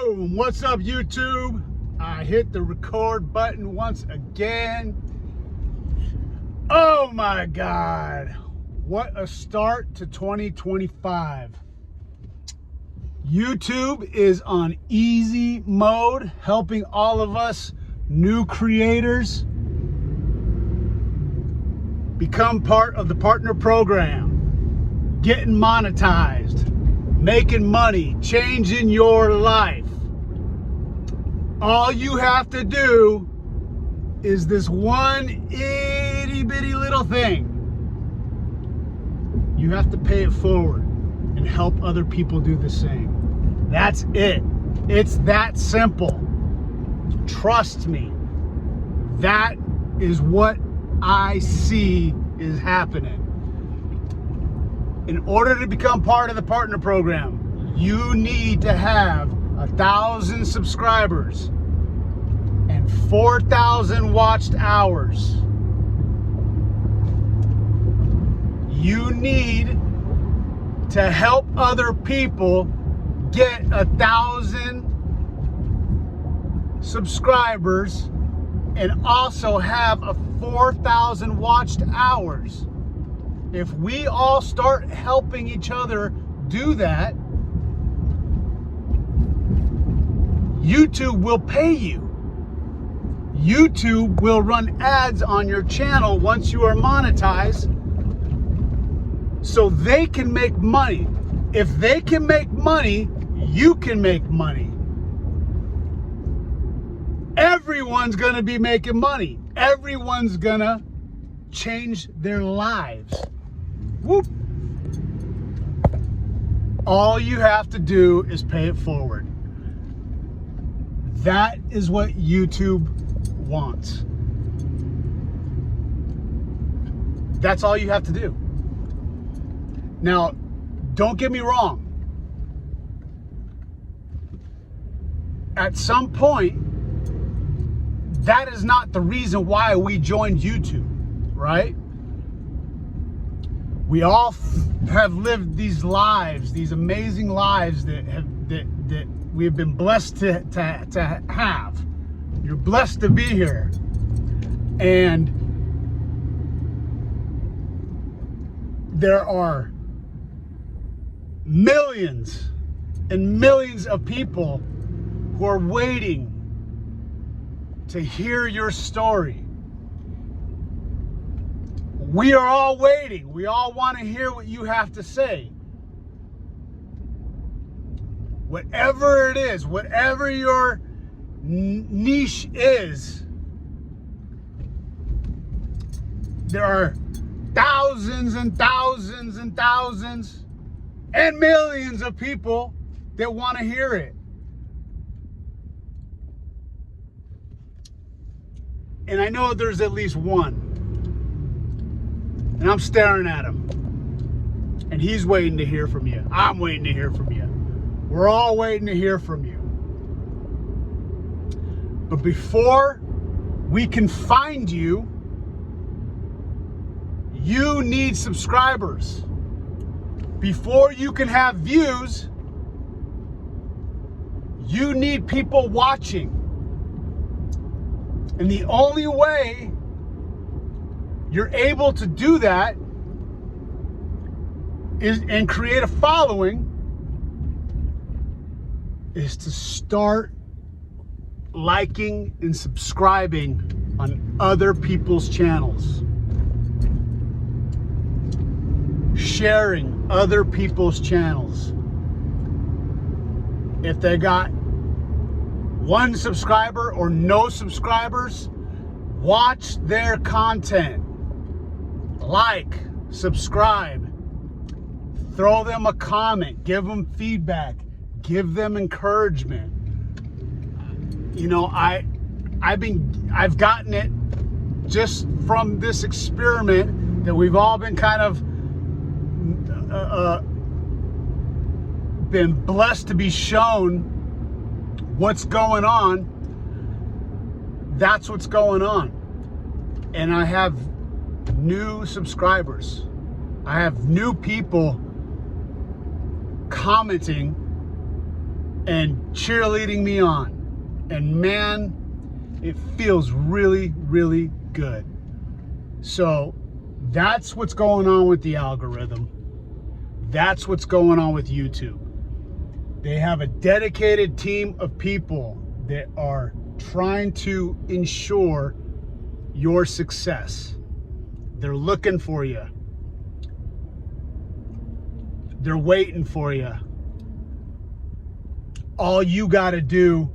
Boom! What's up, YouTube? I hit the record button once again. Oh my God. What a start to 2025. YouTube is on easy mode, helping all of us new creators become part of the partner program, getting monetized, making money, changing your life. All you have to do is this one itty bitty little thing. You have to pay it forward and help other people do the same. That's it. It's that simple. Trust me. That is what I see is happening. In order to become part of the partner program, you need to have 1,000 subscribers and 4,000 watched hours. You need to help other people get 1,000 subscribers and also have 4,000 watched hours. If we all start helping each other do that, YouTube will pay you. YouTube will run ads on your channel once you are monetized, so they can make money. If they can make money, you can make money. Everyone's gonna be making money. Everyone's gonna change their lives. Whoop. All you have to do is pay it forward. That is what YouTube wants. That's all you have to do. Now, don't get me wrong. At some point, that is not the reason why we joined YouTube, right? We all have lived these lives, these amazing lives that we've been blessed to have. You're blessed to be here. And there are millions and millions of people who are waiting to hear your story. We are all waiting. We all want to hear what you have to say. Whatever it is, whatever your niche is, there are thousands and thousands and thousands and millions of people that want to hear it. And I know there's at least one. And I'm staring at him. And he's waiting to hear from you. I'm waiting to hear from you. We're all waiting to hear from you. But before we can find you, you need subscribers. Before you can have views, you need people watching. And the only way you're able to do that is and create a following is to start liking and subscribing on other people's channels, sharing other people's channels. If they got 1 subscriber or no subscribers, watch their content. Like, subscribe, throw them a comment, give them feedback, give them encouragement. You know, I've gotten it just from this experiment that we've all been kind of been blessed to be shown what's going on. That's what's going on. And I have new subscribers. I have new people commenting and cheerleading me on. And man, it feels really, really good. So that's what's going on with the algorithm. That's what's going on with YouTube. They have a dedicated team of people that are trying to ensure your success. They're looking for you. They're waiting for you. All you got to do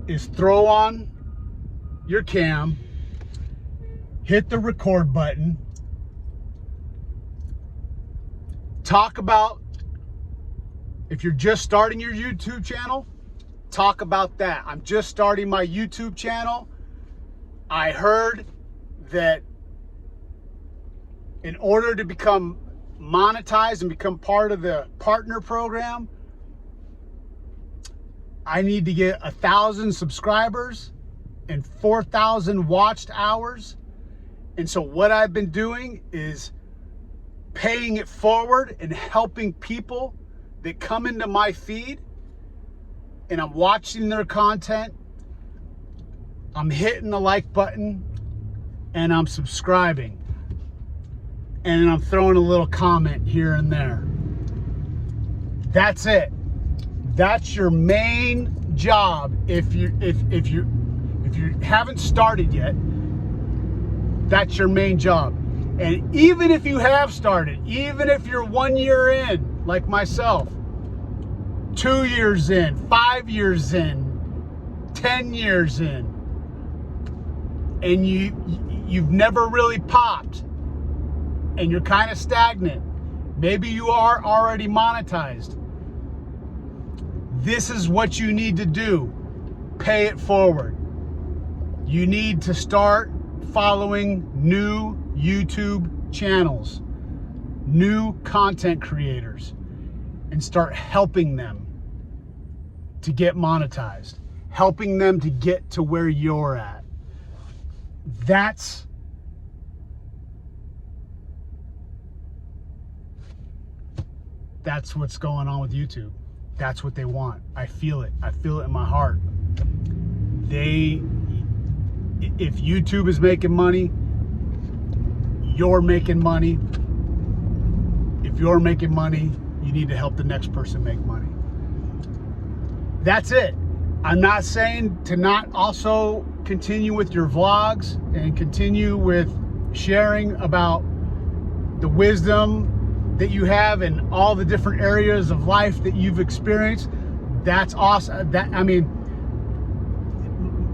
is throw on your cam, hit the record button, talk about, if you're just starting your YouTube channel, talk about that. I'm just starting my YouTube channel. I heard that in order to become monetized and become part of the partner program, I need to get 1,000 subscribers and 4,000 watched hours. And so what I've been doing is paying it forward and helping people that come into my feed, and I'm watching their content. I'm hitting the like button and I'm subscribing. And I'm throwing a little comment here and there. That's it. That's your main job. If you haven't started yet, that's your main job. And even if you have started, even if you're 1 year in, like myself, 2 years in, 5 years in, 10 years in, and you've never really popped, and you're kind of stagnant, maybe you are already monetized, this is what you need to do. Pay it forward. You need to start following new YouTube channels, new content creators, and start helping them to get monetized, helping them to get to where you're at. That's what's going on with YouTube. That's what they want. I feel it. I feel it in my heart. If YouTube is making money, you're making money. If you're making money, you need to help the next person make money. That's it. I'm not saying to not also continue with your vlogs and continue with sharing about the wisdom that you have in all the different areas of life that you've experienced. That's awesome. I mean,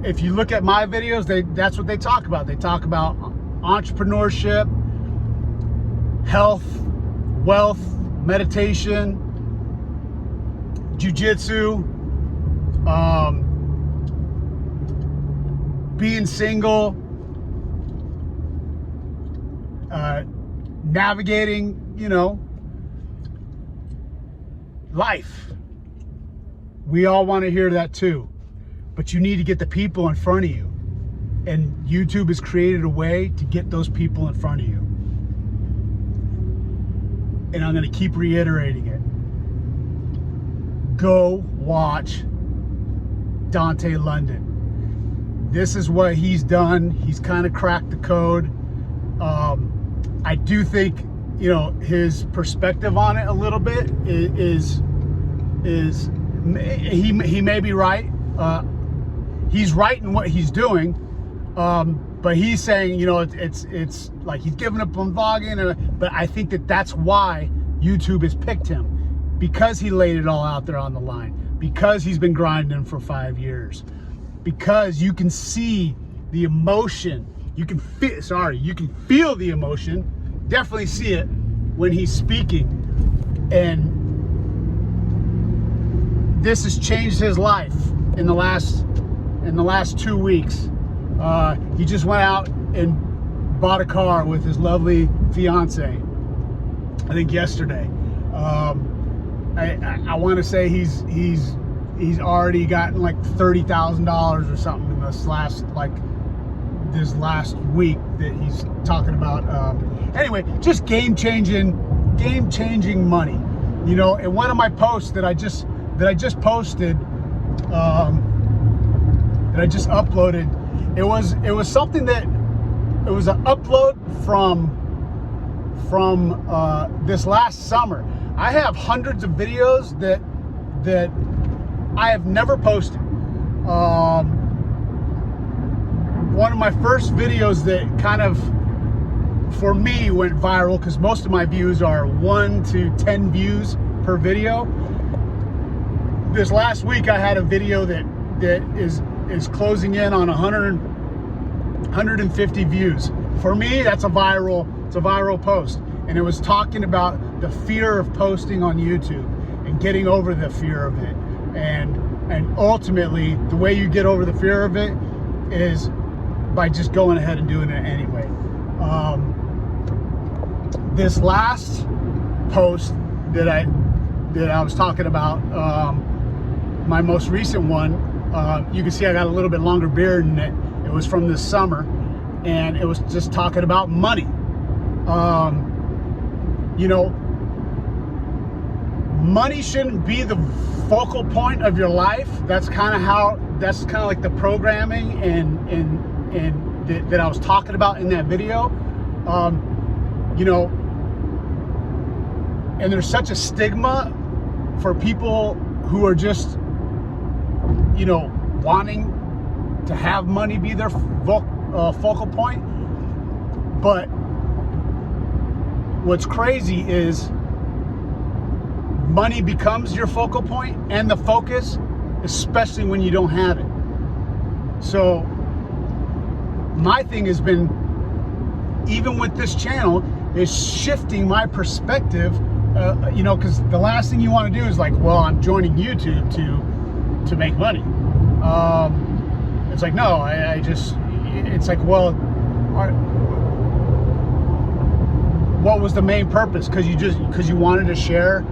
if you look at my videos, that's what they talk about. They talk about entrepreneurship, health, wealth, meditation, jiu-jitsu, being single, navigating, life. We all want to hear that too, but you need to get the people in front of you, and YouTube has created a way to get those people in front of you. And I'm going to keep reiterating it. Go watch Dante London. This is what he's done. He's kind of cracked the code. I do think, his perspective on it a little bit is he may be right. He's right in what he's doing, but he's saying, it's like he's giving up on vlogging. But I think that's why YouTube has picked him, because he laid it all out there on the line, because he's been grinding for 5 years, because you can see the emotion. You can feel the emotion. Definitely see it when he's speaking, and this has changed his life in the last 2 weeks. He just went out and bought a car with his lovely fiance, I think yesterday. I want to say he's already gotten like $30,000 or something in this last week that he's talking about. Anyway, just game changing money. You know, in one of my posts that I just posted, that I just uploaded, it was something that, it was an upload from this last summer. I have hundreds of videos that I have never posted. One of my first videos that kind of, for me, went viral, because most of my views are 1 to 10 views per video. This last week I had a video that is closing in on 150 views. For me, that's it's a viral post. And it was talking about the fear of posting on YouTube and getting over the fear of it. And ultimately, the way you get over the fear of it is by just going ahead and doing it anyway. This last post that I was talking about, my most recent one, you can see I got a little bit longer beard in it. It was from this summer, and it was just talking about money. You know, money shouldn't be the focal point of your life. That's kind of like the programming and that I was talking about in that video. You know, and there's such a stigma for people who are just, you know, wanting to have money be their focal point. But what's crazy is money becomes your focal point and the focus, especially when you don't have it. So my thing has been, even with this channel, is shifting my perspective. You know, because the last thing you want to do is like, well, I'm joining YouTube to make money. It's like, no, it's like, well, what was the main purpose? Because you wanted to share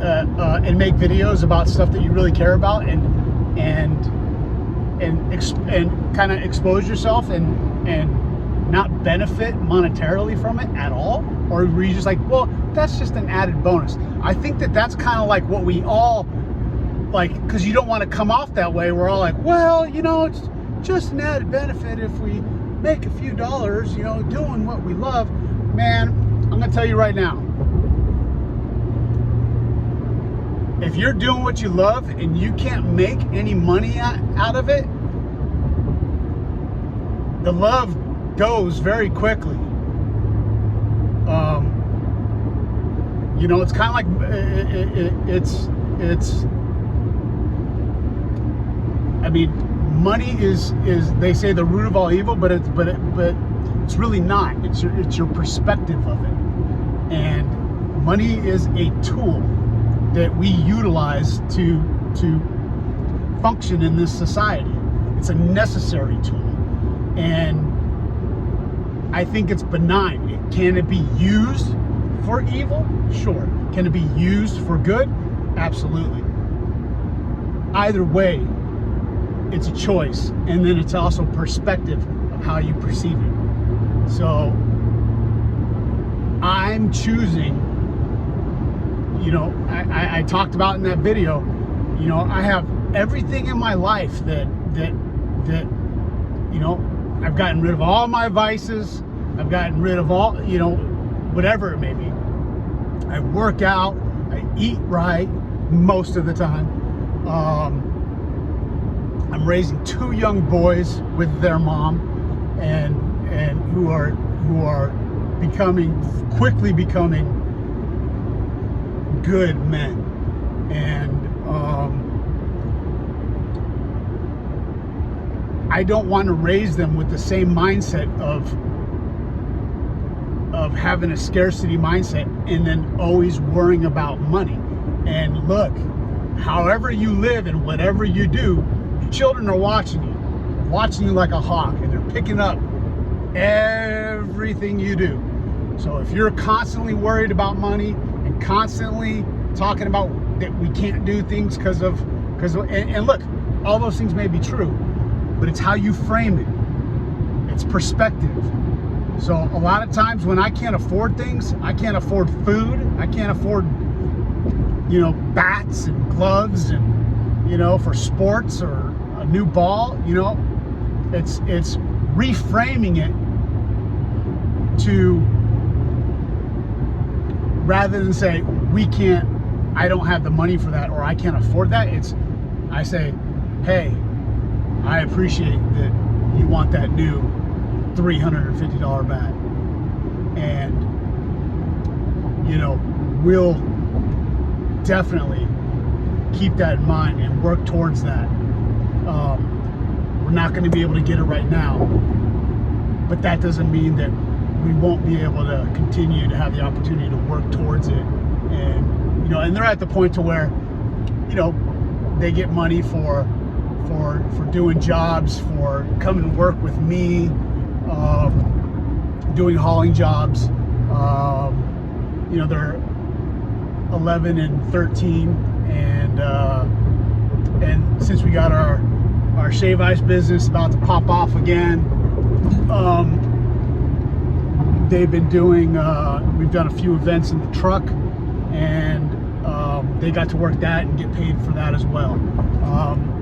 and make videos about stuff that you really care about, and kind of expose yourself and not benefit monetarily from it at all? Or were you just like, well, that's just an added bonus? I think that's kind of like what we all like, because you don't want to come off that way. We're all like, well, you know, it's just an added benefit if we make a few dollars, you know, doing what we love. Man, I'm gonna tell you right now, if you're doing what you love and you can't make any money out of it, the love goes very quickly. You know, it's kind of like it's. I mean, money is they say the root of all evil, but it's really not. It's your perspective of it. And money is a tool that we utilize to function in this society. It's a necessary tool, and I think it's benign. Can it be used for evil? Sure. Can it be used for good? Absolutely. Either way, it's a choice, and then it's also perspective of how you perceive it. So I'm choosing, you know, I talked about in that video, you know, I have everything in my life that you know, I've gotten rid of all my vices. I've gotten rid of all, you know, whatever it may be. I work out, I eat right most of the time. I'm raising 2 young boys with their mom, and who are quickly becoming good men. And I don't want to raise them with the same mindset of having a scarcity mindset and then always worrying about money. And look, however you live and whatever you do, your children are watching you like a hawk, and they're picking up everything you do. So if you're constantly worried about money and constantly talking about that we can't do things because of and look, all those things may be true, but it's how you frame it. It's perspective. So a lot of times when I can't afford things, I can't afford food, I can't afford, you know, bats and gloves and, you know, for sports or a new ball, you know, it's reframing it to, rather than say, I don't have the money for that, or I can't afford that, I say, hey, I appreciate that you want that new $350 bat, and you know, we'll definitely keep that in mind and work towards that. We're not going to be able to get it right now, but that doesn't mean that we won't be able to continue to have the opportunity to work towards it. And you know, and they're at the point to where, you know, they get money for doing jobs, for coming to work with me, doing hauling jobs. You know, they're 11 and 13, and since we got our shave ice business about to pop off again, they've been doing, we've done a few events in the truck, and they got to work that and get paid for that as well.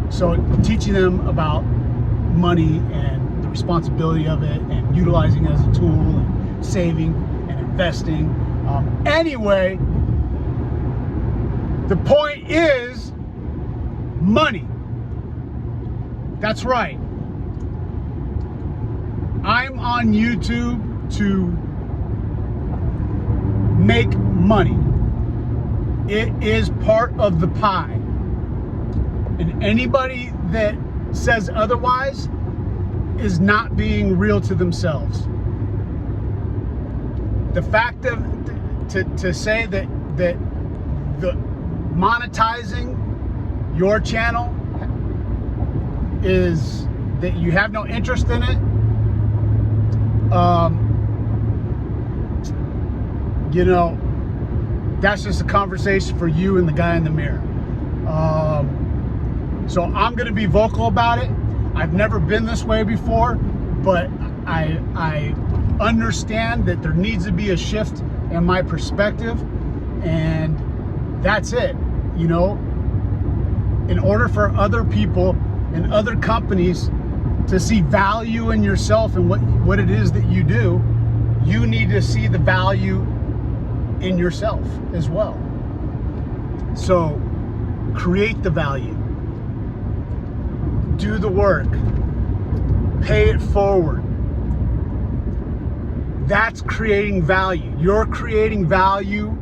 So teaching them about money and the responsibility of it, and utilizing it as a tool, and saving and investing. Anyway, the point is money. That's right. I'm on YouTube to make money. It is part of the pie. And anybody that says otherwise is not being real to themselves. The fact of to say that the monetizing your channel is that you have no interest in it, you know, that's just a conversation for you and the guy in the mirror. So I'm going to be vocal about it. I've never been this way before, but I understand that there needs to be a shift in my perspective, and that's it. You know, in order for other people and other companies to see value in yourself and what it is that you do, you need to see the value in yourself as well. So create the value, do the work, pay it forward. That's creating value. You're creating value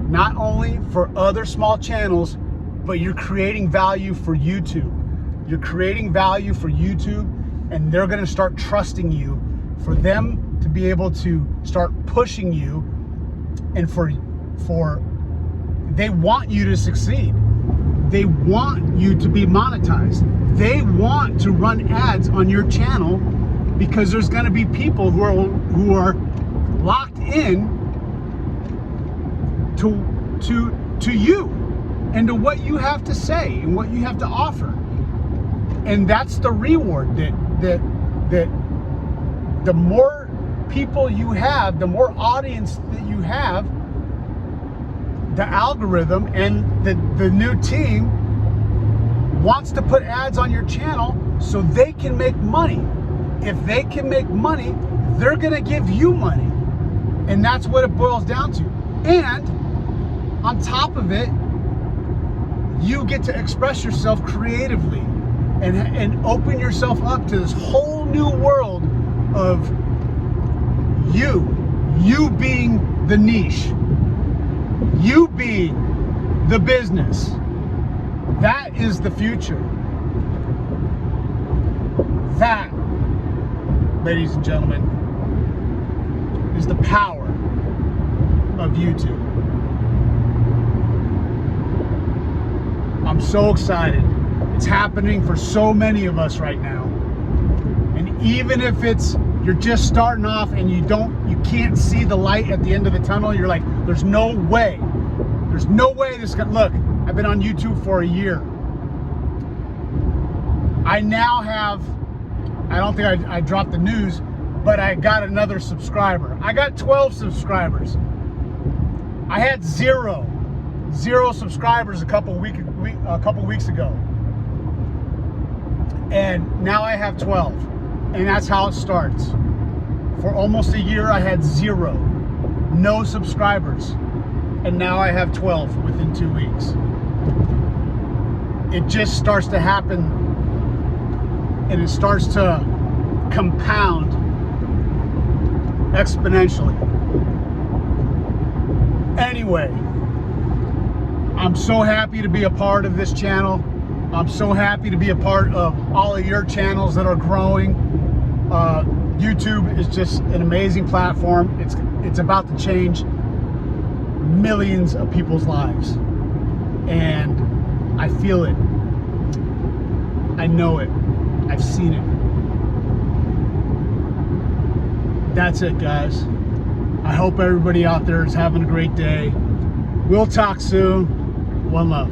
not only for other small channels, but you're creating value for YouTube. You're creating value for YouTube, and they're going to start trusting you, for them to be able to start pushing you, and for they want you to succeed. They want you to be monetized. They want to run ads on your channel, because there's going to be people who are locked in to you and to what you have to say and what you have to offer. And that's the reward, that the more people you have, the more audience that you have, the algorithm and the new team wants to put ads on your channel so they can make money. If they can make money, they're gonna give you money. And that's what it boils down to. And on top of it, you get to express yourself creatively and open yourself up to this whole new world of you being the niche, you being the business. That is the future. That, ladies and gentlemen, is the power of YouTube. I'm so excited. It's happening for so many of us right now. And even if you're just starting off and you can't see the light at the end of the tunnel, you're like, there's no way this can, look, I've been on YouTube for a year. I now have, I don't think I dropped the news, but I got another subscriber. I got 12 subscribers. I had zero subscribers a couple weeks ago, and now I have 12, and that's how it starts. For almost a year, I had zero, no subscribers, and now I have 12 within 2 weeks. It just starts to happen, and it starts to compound exponentially. Anyway, I'm so happy to be a part of this channel. I'm so happy to be a part of all of your channels that are growing. YouTube is just an amazing platform. It's about to change millions of people's lives, and I feel it. I know it. I've seen it. That's it, guys. I hope everybody out there is having a great day. We'll talk soon. One love.